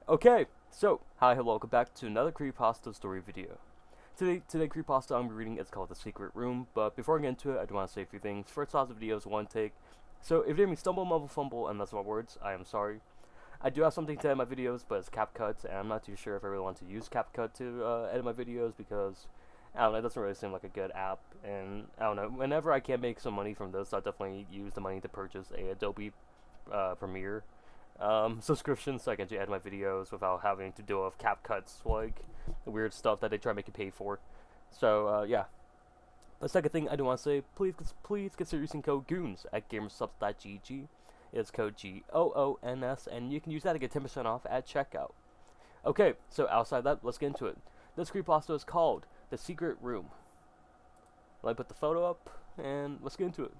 Okay, so, hi, hello, welcome back to another Creepypasta story video. Today Creepypasta I'm reading is called The Secret Room, but before I get into it, I do want to say a few things. First off, the video is one take, so if you hear me stumble, mumble, fumble, and that's my words, I am sorry. I do have something to edit my videos, but it's CapCut, and I'm not too sure if I really want to use CapCut to edit my videos because, I don't know, it doesn't really seem like a good app, and I don't know, whenever I can make some money from this, I'll definitely use the money to purchase a Adobe Premiere subscription so I can just edit my videos without having to deal with cap cuts, like weird stuff that they try to make you pay for. So yeah. The second thing I do want to say, please consider using code GOONS at gamersubs.gg. It's code GOONS, and you can use that to get 10% off at checkout. Okay, so outside that, let's get into it. This creepypasta is called The Secret Room. Let me put the photo up, and let's get into it.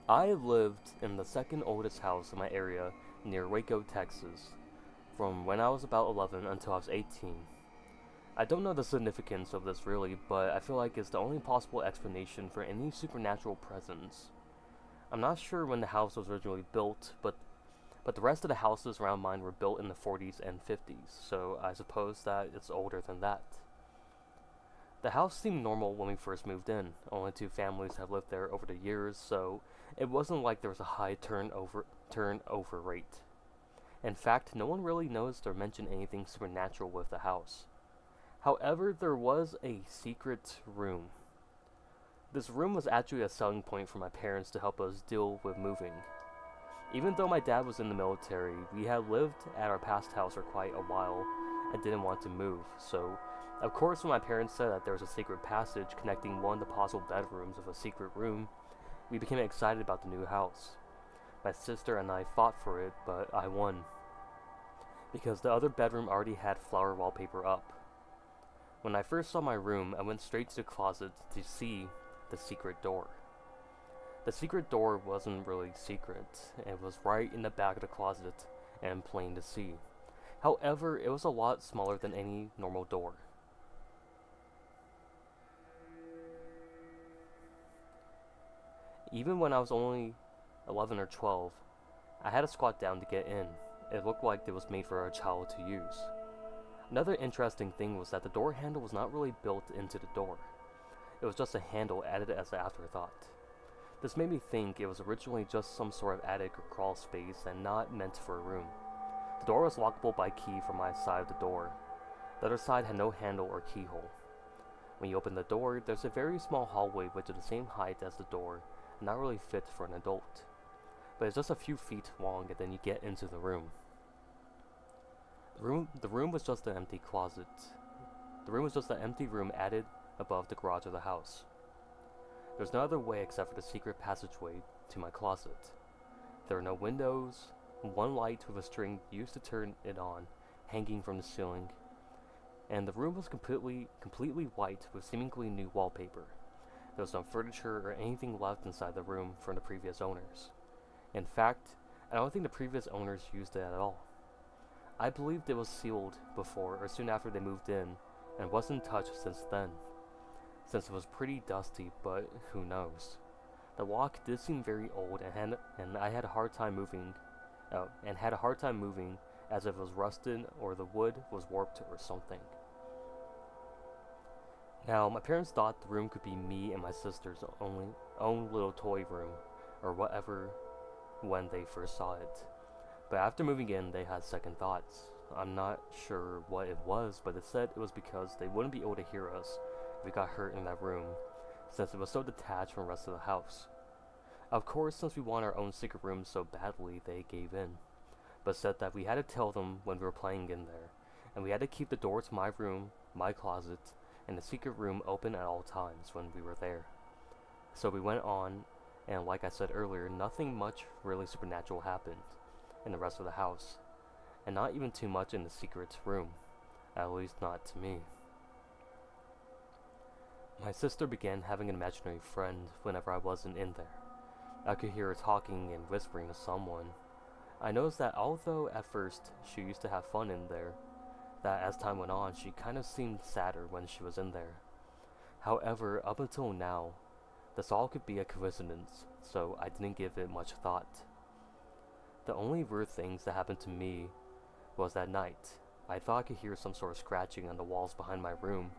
I lived in the second oldest house in my area near Waco, Texas, from when I was about 11 until I was 18. I don't know the significance of this really, but I feel like it's the only possible explanation for any supernatural presence. I'm not sure when the house was originally built, but the rest of the houses around mine were built in the 40s and 50s, so I suppose that it's older than that. The house seemed normal when we first moved in. Only two families have lived there over the years, so it wasn't like there was a high turnover rate. In fact, no one really noticed or mentioned anything supernatural with the house. However, there was a secret room. This room was actually a selling point for my parents to help us deal with moving. Even though my dad was in the military, we had lived at our past house for quite a while and didn't want to move, so of course when my parents said that there was a secret passage connecting one of the possible bedrooms of a secret room, we became excited about the new house. My sister and I fought for it, but I won. Because the other bedroom already had flower wallpaper up. When I first saw my room, I went straight to the closet to see the secret door. The secret door wasn't really secret. It was right in the back of the closet and plain to see. However, it was a lot smaller than any normal door. Even when I was only 11 or 12, I had to squat down to get in. It looked like it was made for a child to use. Another interesting thing was that the door handle was not really built into the door. It was just a handle added as an afterthought. This made me think it was originally just some sort of attic or crawl space and not meant for a room. The door was lockable by key from my side of the door. The other side had no handle or keyhole. When you open the door, there's a very small hallway which is the same height as the door, and not really fit for an adult. But it's just a few feet long and then you get into the room. The room was just an empty closet. The room was just an empty room added above the garage of the house. There's no other way except for the secret passageway to my closet. There are no windows, one light with a string used to turn it on, hanging from the ceiling, and the room was completely white with seemingly new wallpaper. There was no furniture or anything left inside the room from the previous owners. In fact, I don't think the previous owners used it at all. I believed it was sealed before or soon after they moved in, and wasn't touched since then. Since it was pretty dusty, but who knows. The lock did seem very old and I had a hard time moving as if it was rusted or the wood was warped or something. Now, my parents thought the room could be me and my sister's own little toy room, or whatever, when they first saw it. But after moving in, they had second thoughts. I'm not sure what it was, but they said it was because they wouldn't be able to hear us if we got hurt in that room, since it was so detached from the rest of the house. Of course, since we want our own secret room so badly, they gave in, but said that we had to tell them when we were playing in there, and we had to keep the door to my room, my closet, and the secret room open at all times when we were there. So we went on, and like I said earlier, nothing much really supernatural happened in the rest of the house, and not even too much in the secret room, at least not to me. My sister began having an imaginary friend whenever I wasn't in there. I could hear her talking and whispering to someone. I noticed that although at first she used to have fun in there, that as time went on she kind of seemed sadder when she was in there. However, up until now, This all could be a coincidence, so I didn't give it much thought. The only weird things that happened to me was that night. I thought I could hear some sort of scratching on the walls behind my room,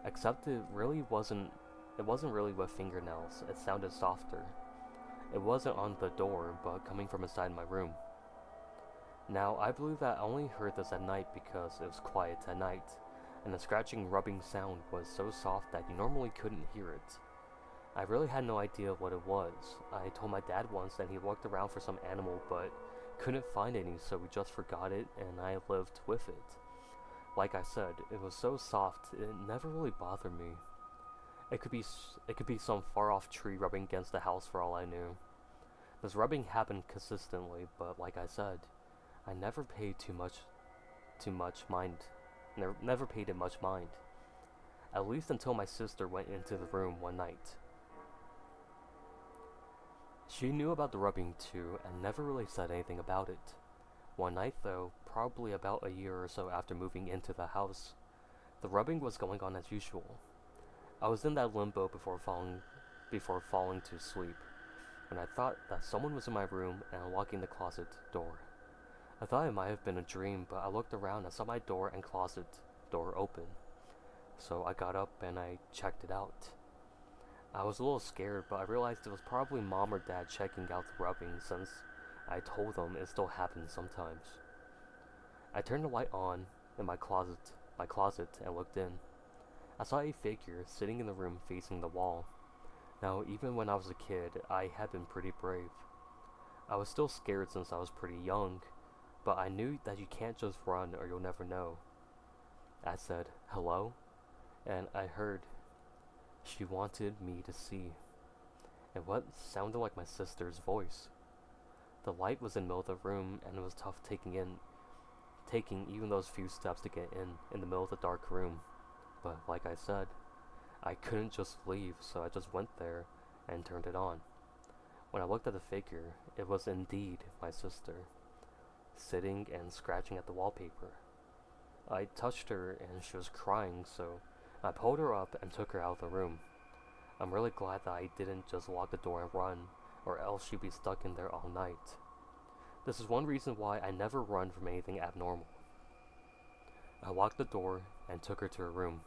except it wasn't really with fingernails. It sounded softer. It wasn't on the door, but coming from inside my room. Now, I believe that I only heard this at night because it was quiet at night, and the scratching rubbing sound was so soft that you normally couldn't hear it. I really had no idea what it was. I told my dad once that he looked around for some animal but couldn't find any, so we just forgot it and I lived with it. Like I said, it was so soft it never really bothered me. It could be some far off tree rubbing against the house for all I knew. This rubbing happened consistently, but like I said, I never paid too much mind. Never paid it much mind. At least until my sister went into the room one night. She knew about the rubbing too and never really said anything about it. One night though, probably about a year or so after moving into the house, the rubbing was going on as usual. I was in that limbo before falling to sleep, when I thought that someone was in my room and unlocking the closet door. I thought it might have been a dream, but I looked around and saw my door and closet door open. So I got up and I checked it out. I was a little scared, but I realized it was probably mom or dad checking out the rubbing since I told them it still happens sometimes. I turned the light on in my closet and looked in. I saw a figure sitting in the room facing the wall. Now, even when I was a kid, I had been pretty brave. I was still scared since I was pretty young, but I knew that you can't just run or you'll never know. I said, "Hello?" and I heard, "She wanted me to see," and what sounded like my sister's voice. The light was in the middle of the room, and it was tough taking even those few steps to get in the middle of the dark room. But like I said, I couldn't just leave, so I just went there and turned it on. When I looked at the figure, it was indeed my sister, sitting and scratching at the wallpaper. I touched her and she was crying, so I pulled her up and took her out of the room. I'm really glad that I didn't just lock the door and run, or else she'd be stuck in there all night. This is one reason why I never run from anything abnormal. I locked the door and took her to her room,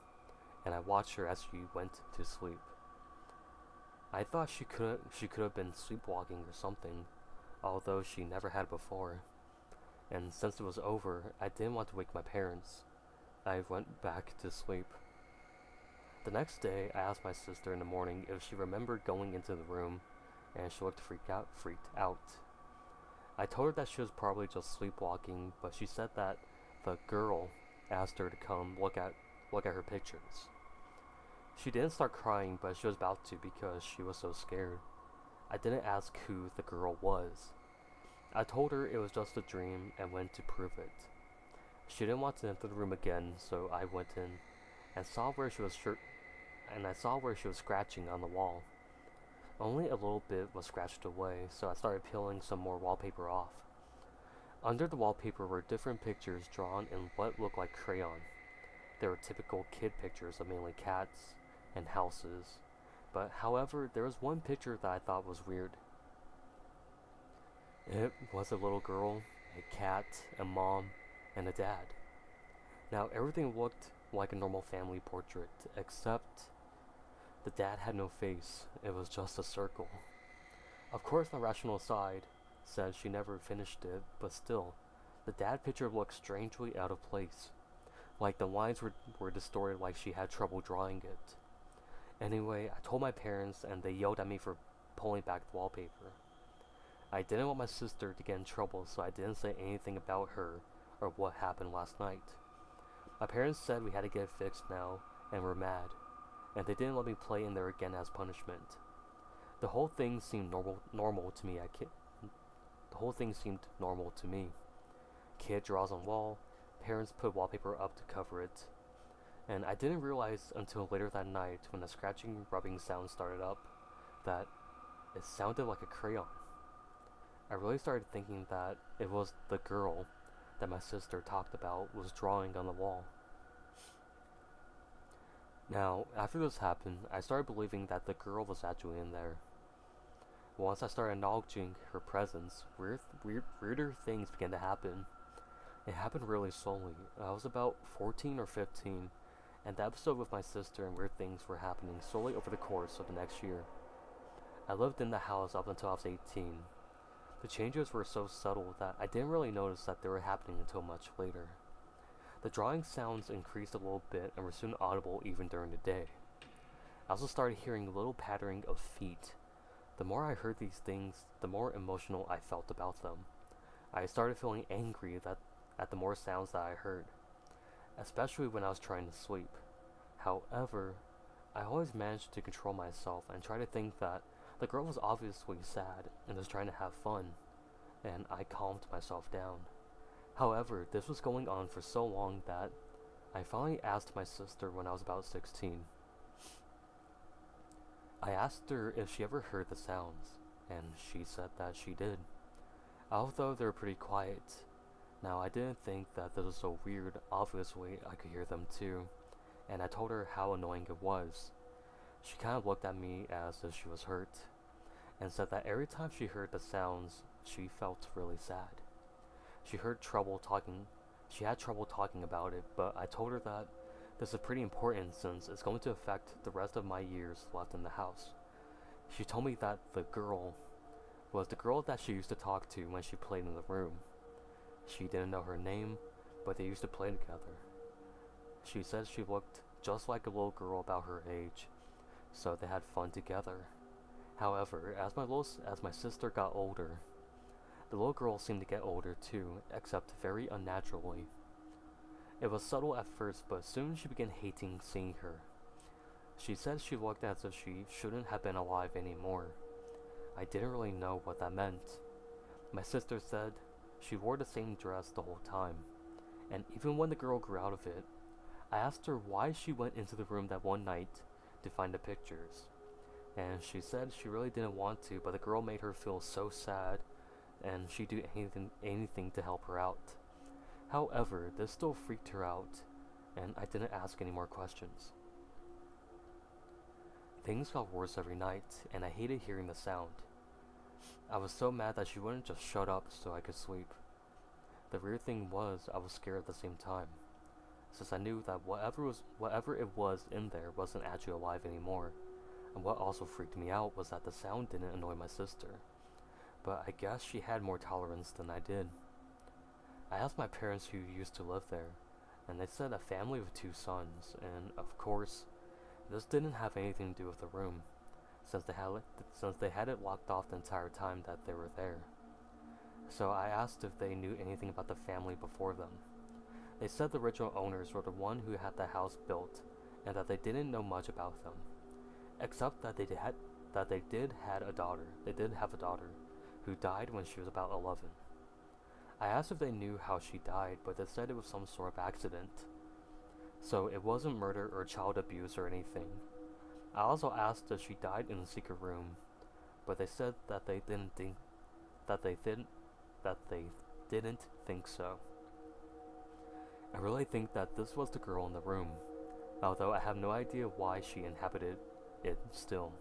and I watched her as she went to sleep. I thought she could have been sleepwalking or something, although she never had before. And since it was over, I didn't want to wake my parents. I went back to sleep. The next day, I asked my sister in the morning if she remembered going into the room, and she looked freaked out. I told her that she was probably just sleepwalking, but she said that the girl asked her to come look at her pictures. She didn't start crying, but she was about to because she was so scared. I didn't ask who the girl was. I told her it was just a dream and went to prove it. She didn't want to enter the room again, so I went in and saw where she was scratching on the wall. Only a little bit was scratched away, so I started peeling some more wallpaper off. Under the wallpaper were different pictures drawn in what looked like crayon. They were typical kid pictures of mainly cats and houses, but however, there was one picture that I thought was weird. It was a little girl, a cat, a mom, and a dad. Now, everything looked like a normal family portrait, except the dad had no face. It was just a circle. Of course, my rational side said she never finished it, but still, the dad picture looked strangely out of place. Like the lines were distorted, like she had trouble drawing it. Anyway, I told my parents and they yelled at me for pulling back the wallpaper. I didn't want my sister to get in trouble, so I didn't say anything about her or what happened last night. My parents said we had to get it fixed now, and were mad, and they didn't let me play in there again as punishment. The whole thing seemed normal to me. The whole thing seemed normal to me. Kid draws on wall, parents put wallpaper up to cover it, and I didn't realize until later that night when the scratching rubbing sound started up that it sounded like a crayon. I really started thinking that it was the girl that my sister talked about was drawing on the wall. Now, after this happened, I started believing that the girl was actually in there. Once I started acknowledging her presence, weirder things began to happen. It happened really slowly. I was about 14 or 15, and the episode with my sister and weird things were happening slowly over the course of the next year. I lived in the house up until I was 18. The changes were so subtle that I didn't really notice that they were happening until much later. The drawing sounds increased a little bit and were soon audible even during the day. I also started hearing little pattering of feet. The more I heard these things, the more emotional I felt about them. I started feeling angry at the more sounds that I heard, especially when I was trying to sleep. However, I always managed to control myself and try to think that the girl was obviously sad and was trying to have fun, and I calmed myself down. However, this was going on for so long that I finally asked my sister when I was about 16. I asked her if she ever heard the sounds, and she said that she did, although they were pretty quiet. Now, I didn't think that this was so weird. Obviously, I could hear them too, and I told her how annoying it was. She kind of looked at me as if she was hurt, and said that every time she heard the sounds, she felt really sad. She heard trouble talking. She had trouble talking about it, but I told her that this is pretty important since it's going to affect the rest of my years left in the house. She told me that the girl was the girl that she used to talk to when she played in the room. She didn't know her name, but they used to play together. She said she looked just like a little girl about her age, so they had fun together. However, as my sister got older, the little girl seemed to get older too, except very unnaturally. It was subtle at first, but soon she began hating seeing her. She said she looked as if she shouldn't have been alive anymore. I didn't really know what that meant. My sister said she wore the same dress the whole time, and even when the girl grew out of it, I asked her why she went into the room that one night to find the pictures. And she said she really didn't want to, but the girl made her feel so sad, and she'd do anything to help her out. However, this still freaked her out, and I didn't ask any more questions. Things got worse every night, and I hated hearing the sound. I was so mad that she wouldn't just shut up so I could sleep. The weird thing was, I was scared at the same time, since I knew that whatever it was in there wasn't actually alive anymore. And what also freaked me out was that the sound didn't annoy my sister, but I guess she had more tolerance than I did. I asked my parents who used to live there, and they said a family of 2 sons, and of course, this didn't have anything to do with the room, since they had it locked off the entire time that they were there. So I asked if they knew anything about the family before them. They said the original owners were the one who had the house built, and that they didn't know much about them, except that they did have a daughter who died when she was about 11. I asked if they knew how she died, but they said it was some sort of accident. So it wasn't murder or child abuse or anything. I also asked if she died in the secret room, but they said that they didn't think so. I really think that this was the girl in the room, although I have no idea why she inhabited it still.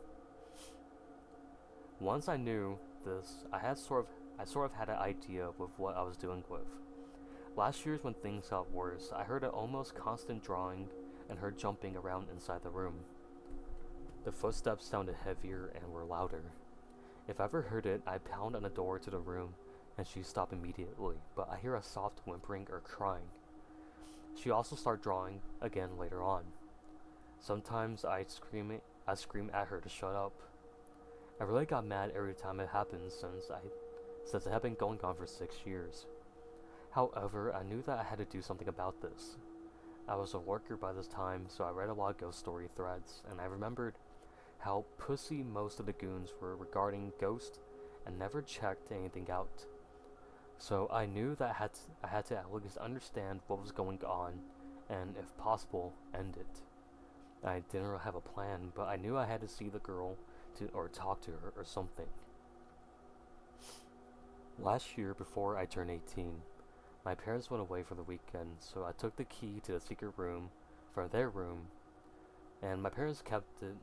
Once I knew this, I sort of had an idea with what I was dealing with. Last year's when things got worse, I heard an almost constant drawing and her jumping around inside the room. The footsteps sounded heavier and were louder. If I ever heard it, I'd pound on the door to the room and she'd stop immediately, but I hear a soft whimpering or crying. She also started drawing again later on. Sometimes I'd scream at her to shut up. I really got mad every time it happened since it had been going on for 6 years. However, I knew that I had to do something about this. I was a worker by this time, so I read a lot of ghost story threads, and I remembered how pussy most of the goons were regarding ghosts and never checked anything out. So I knew that I had to at least understand what was going on, and if possible, end it. I didn't really have a plan, but I knew I had to see the girl or talk to her or something. Last year, before I turned 18, my parents went away for the weekend, so I took the key to the secret room from their room and my parents kept it.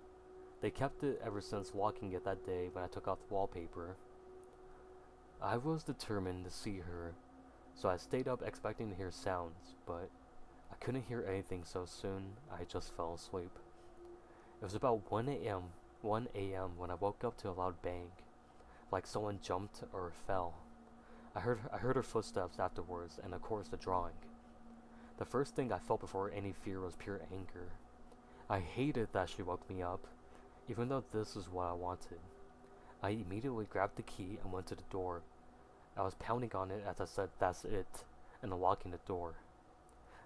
They kept it ever since locking it that day when I took off the wallpaper. I was determined to see her, so I stayed up expecting to hear sounds, but I couldn't hear anything, so soon I just fell asleep. It was about 1 a.m. when I woke up to a loud bang, like someone jumped or fell. I heard her footsteps afterwards, and of course the drawing. The first thing I felt before any fear was pure anger. I hated that she woke me up, even though this is what I wanted. I immediately grabbed the key and went to the door. I was pounding on it as I said, "That's it," and unlocking the door.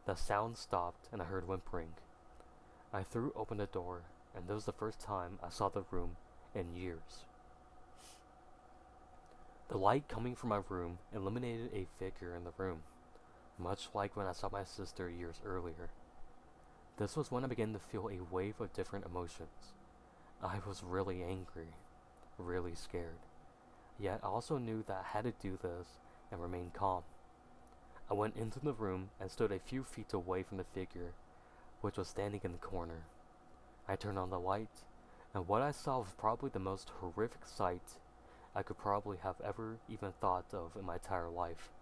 The sound stopped and I heard whimpering. I threw open the door, and this was the first time I saw the room in years. The light coming from my room illuminated a figure in the room, much like when I saw my sister years earlier. This was when I began to feel a wave of different emotions. I was really angry, really scared. Yet I also knew that I had to do this and remain calm. I went into the room and stood a few feet away from the figure, which was standing in the corner. I turned on the light, and what I saw was probably the most horrific sight I could probably have ever even thought of in my entire life.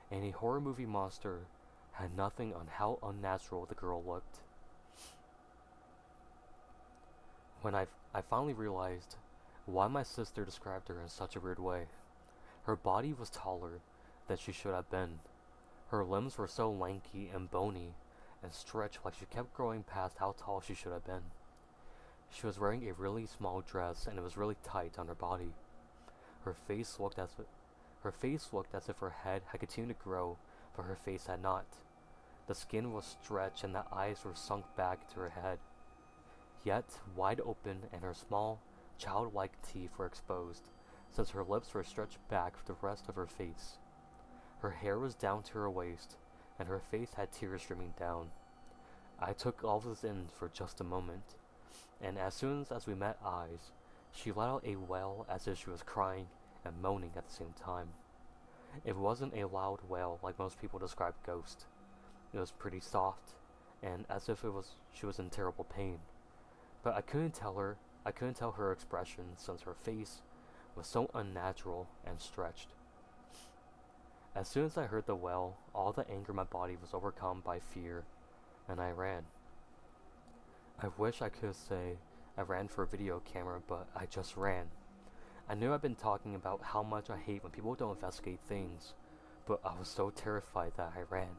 And a horror movie monster had nothing on how unnatural the girl looked. When I finally realized why my sister described her in such a weird way. Her body was taller than she should have been. Her limbs were so lanky and bony and stretched like she kept growing past how tall she should have been. She was wearing a really small dress and it was really tight on her body. Her face looked as if her head had continued to grow, but her face had not. The skin was stretched and the eyes were sunk back to her head, yet wide open, and her small, childlike teeth were exposed, since her lips were stretched back for the rest of her face. Her hair was down to her waist, and her face had tears streaming down. I took all this in for just a moment, and as soon as we met eyes, she let out a wail as if she was crying and moaning at the same time. It wasn't a loud wail like most people describe ghosts. It was pretty soft, and as if she was in terrible pain. But I couldn't tell her expression since her face was so unnatural and stretched. As soon as I heard the wail, all the anger in my body was overcome by fear, and I ran. I wish I could say I ran for a video camera, but I just ran. I knew I've been talking about how much I hate when people don't investigate things, but I was so terrified that I ran.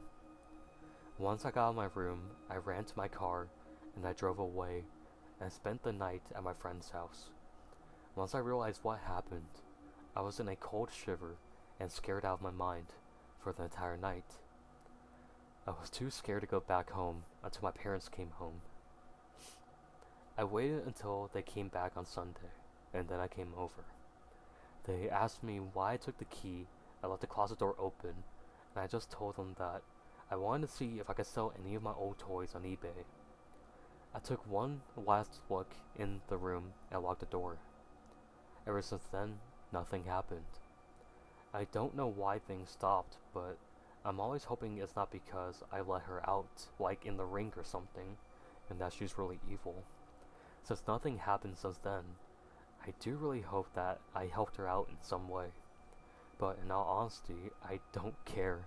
Once I got out of my room, I ran to my car, and I drove away, and spent the night at my friend's house. Once I realized what happened, I was in a cold shiver and scared out of my mind for the entire night. I was too scared to go back home until my parents came home. I waited until they came back on Sunday, and then I came over. They asked me why I took the key and left the closet door open, and I just told them that I wanted to see if I could sell any of my old toys on eBay. I took one last look in the room and locked the door. Ever since then, nothing happened. I don't know why things stopped, but I'm always hoping it's not because I let her out, like in The Ring or something, and that she's really evil. Since nothing happened since then, I do really hope that I helped her out in some way. But in all honesty, I don't care.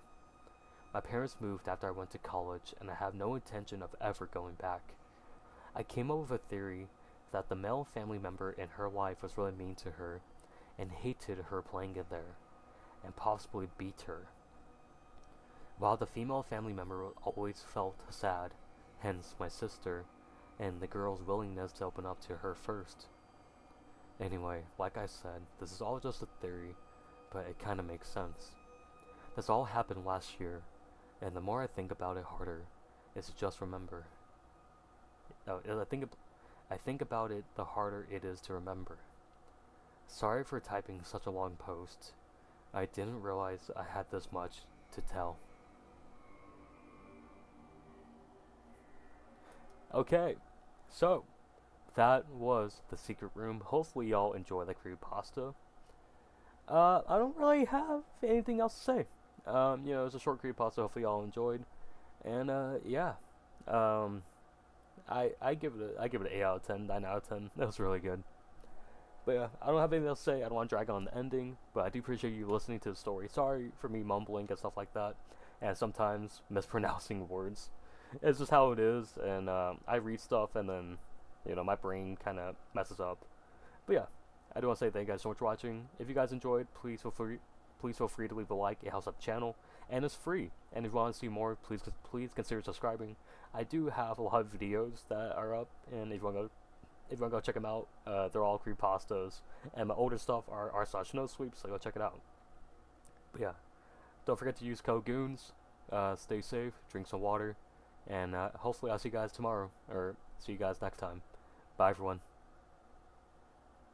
My parents moved after I went to college, and I have no intention of ever going back. I came up with a theory that the male family member in her life was really mean to her, and hated her playing in there, and possibly beat her, while the female family member always felt sad, hence my sister, and the girl's willingness to open up to her first. Anyway, like I said, this is all just a theory, but it kinda makes sense. This all happened last year, and the more I think about it harder, is to just remember. I think about it, the harder it is to remember. Sorry for typing such a long post. I didn't realize I had this much to tell. Okay, so that was The Secret Room. Hopefully y'all enjoy the creepypasta. I don't really have anything else to say. It was a short creepypasta. Hopefully y'all enjoyed. And, yeah. I give it an 8 out of 10, 9 out of 10. That was really good. But yeah, I don't have anything else to say. I don't want to drag on the ending, but I do appreciate you listening to the story. Sorry for me mumbling and stuff like that, and sometimes mispronouncing words. It's just how it is, and I read stuff, and then, my brain kind of messes up. But yeah, I do want to say thank you guys so much for watching. If you guys enjoyed, please feel free to leave a like. It helps out the channel, and it's free. And if you want to see more, please consider subscribing. I do have a lot of videos that are up, and if you want to go check them out, they're all creepypastas, and my older stuff are r/nosleep, so go check it out. But yeah, don't forget to use code GOONS. Stay safe, drink some water, and hopefully I'll see you guys tomorrow, or see you guys next time. Bye everyone.